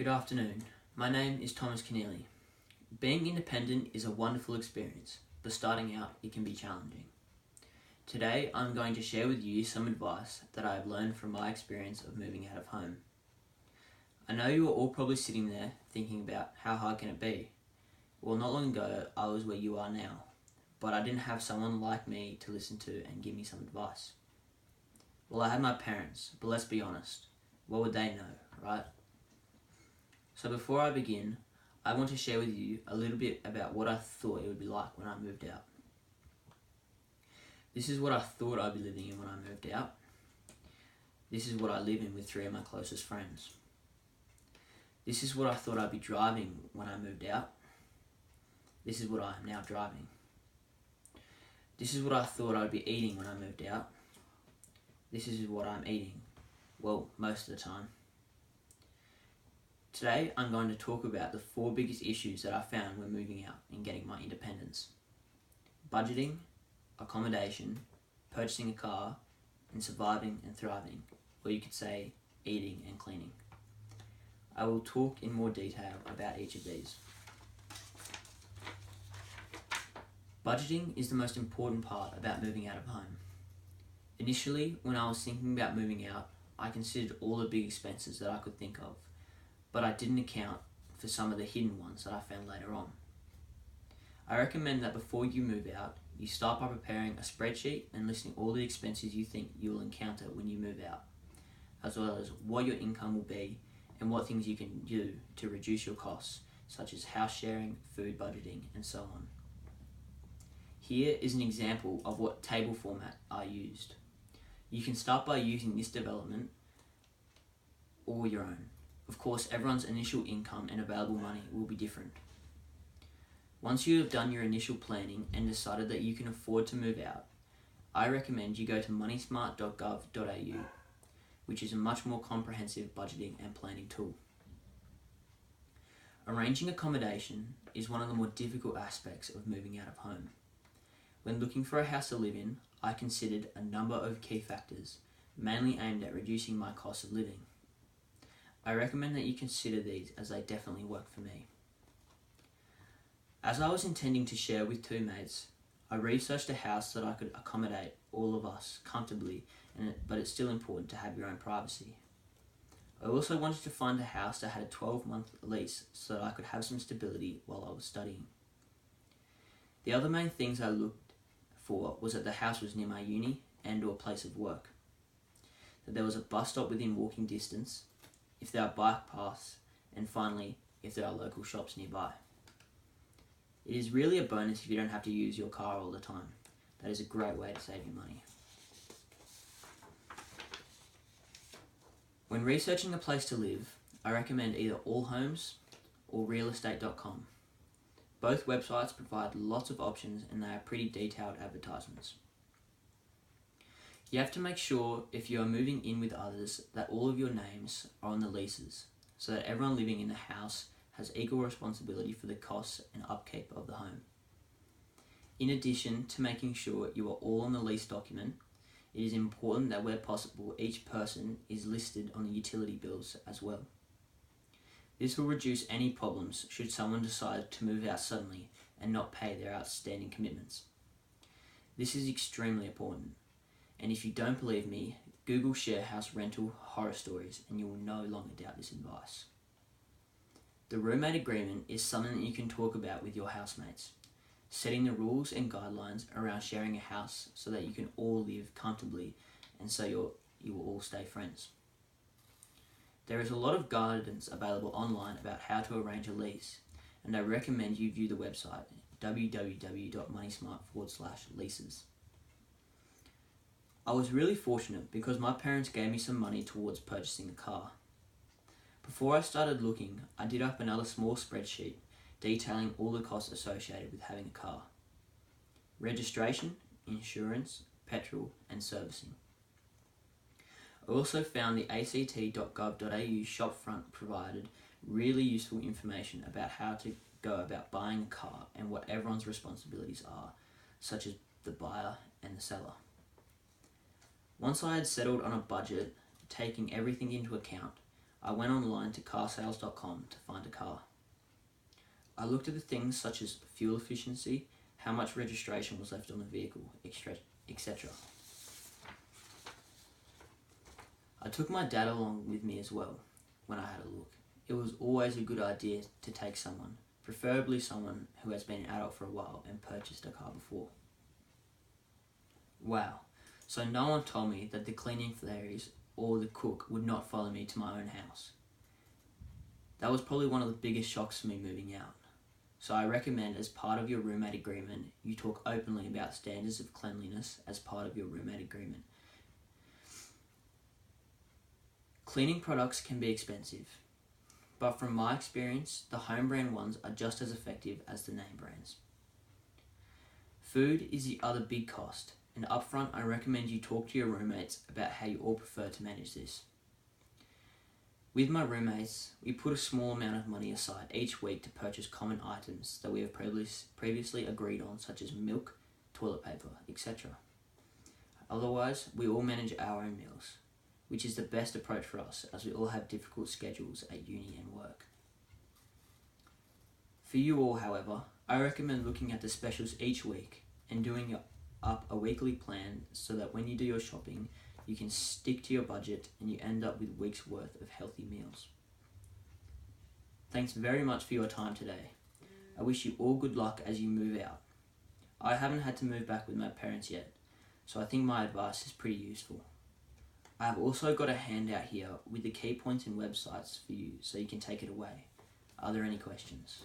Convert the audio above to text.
Good afternoon. My name is Thomas Keneally. Being independent is a wonderful experience, but starting out it can be challenging. Today I'm going to share with you some advice that I have learned from my experience of moving out of home. I know you are all probably sitting there thinking about how hard can it be. Well, not long ago I was where you are now, but I didn't have someone like me to listen to and give me some advice. Well, I had my parents, but let's be honest, what would they know, right? So before I begin, I want to share with you a little bit about what I thought it would be like when I moved out. This is what I thought I'd be living in when I moved out. This is what I live in with 3 of my closest friends. This is what I thought I'd be driving when I moved out. This is what I am now driving. This is what I thought I'd be eating when I moved out. This is what I'm eating. Well, most of the time. Today I'm going to talk about the 4 biggest issues that I found when moving out and getting my independence. Budgeting, accommodation, purchasing a car, and surviving and thriving, or you could say eating and cleaning. I will talk in more detail about each of these. Budgeting is the most important part about moving out of home. Initially, when I was thinking about moving out, I considered all the big expenses that I could think of, but I didn't account for some of the hidden ones that I found later on. I recommend that before you move out, you start by preparing a spreadsheet and listing all the expenses you think you will encounter when you move out, as well as what your income will be and what things you can do to reduce your costs, such as house sharing, food budgeting, and so on. Here is an example of what table format I used. You can start by using this development or your own. Of course, everyone's initial income and available money will be different. Once you have done your initial planning and decided that you can afford to move out, I recommend you go to moneysmart.gov.au, which is a much more comprehensive budgeting and planning tool. Arranging accommodation is one of the more difficult aspects of moving out of home. When looking for a house to live in, I considered a number of key factors, mainly aimed at reducing my cost of living. I recommend that you consider these as they definitely work for me. As I was intending to share with 2 mates, I researched a house that I could accommodate all of us comfortably, but it's still important to have your own privacy. I also wanted to find a house that had a 12-month lease so that I could have some stability while I was studying. The other main things I looked for was that the house was near my uni and or place of work, that there was a bus stop within walking distance, if there are bike paths, and finally, if there are local shops nearby. It is really a bonus if you don't have to use your car all the time. That is a great way to save you money. When researching a place to live, I recommend either Allhomes or realestate.com. Both websites provide lots of options and they are pretty detailed advertisements. You have to make sure, if you are moving in with others, that all of your names are on the leases, so that everyone living in the house has equal responsibility for the costs and upkeep of the home. In addition to making sure you are all on the lease document, it is important that where possible each person is listed on the utility bills as well. This will reduce any problems should someone decide to move out suddenly and not pay their outstanding commitments. This is extremely important. And if you don't believe me, Google share house rental horror stories and you will no longer doubt this advice. The roommate agreement is something that you can talk about with your housemates, setting the rules and guidelines around sharing a house so that you can all live comfortably and so you will all stay friends. There is a lot of guidance available online about how to arrange a lease, and I recommend you view the website www.moneysmart.com/leases. I was really fortunate because my parents gave me some money towards purchasing a car. Before I started looking, I did up another small spreadsheet detailing all the costs associated with having a car. Registration, insurance, petrol, and servicing. I also found the act.gov.au shopfront provided really useful information about how to go about buying a car and what everyone's responsibilities are, such as the buyer and the seller. Once I had settled on a budget, taking everything into account, I went online to carsales.com to find a car. I looked at the things such as fuel efficiency, how much registration was left on the vehicle, etc. I took my dad along with me as well when I had a look. It was always a good idea to take someone, preferably someone who has been an adult for a while and purchased a car before. Wow, so no one told me that the cleaning fairies or the cook would not follow me to my own house. That was probably one of the biggest shocks for me moving out. So I recommend, as part of your roommate agreement, you talk openly about standards of cleanliness as part of your roommate agreement. Cleaning products can be expensive, but from my experience, the home brand ones are just as effective as the name brands. Food is the other big cost, and upfront I recommend you talk to your roommates about how you all prefer to manage this. With my roommates, we put a small amount of money aside each week to purchase common items that we have previously agreed on, such as milk, toilet paper, etc. Otherwise, we all manage our own meals, which is the best approach for us as we all have difficult schedules at uni and work. For you all, however, I recommend looking at the specials each week and doing up a weekly plan so that when you do your shopping, you can stick to your budget and you end up with weeks worth of healthy meals. Thanks very much for your time today. I wish you all good luck as you move out. I haven't had to move back with my parents yet, so I think my advice is pretty useful. I have also got a handout here with the key points and websites for you so you can take it away. Are there any questions?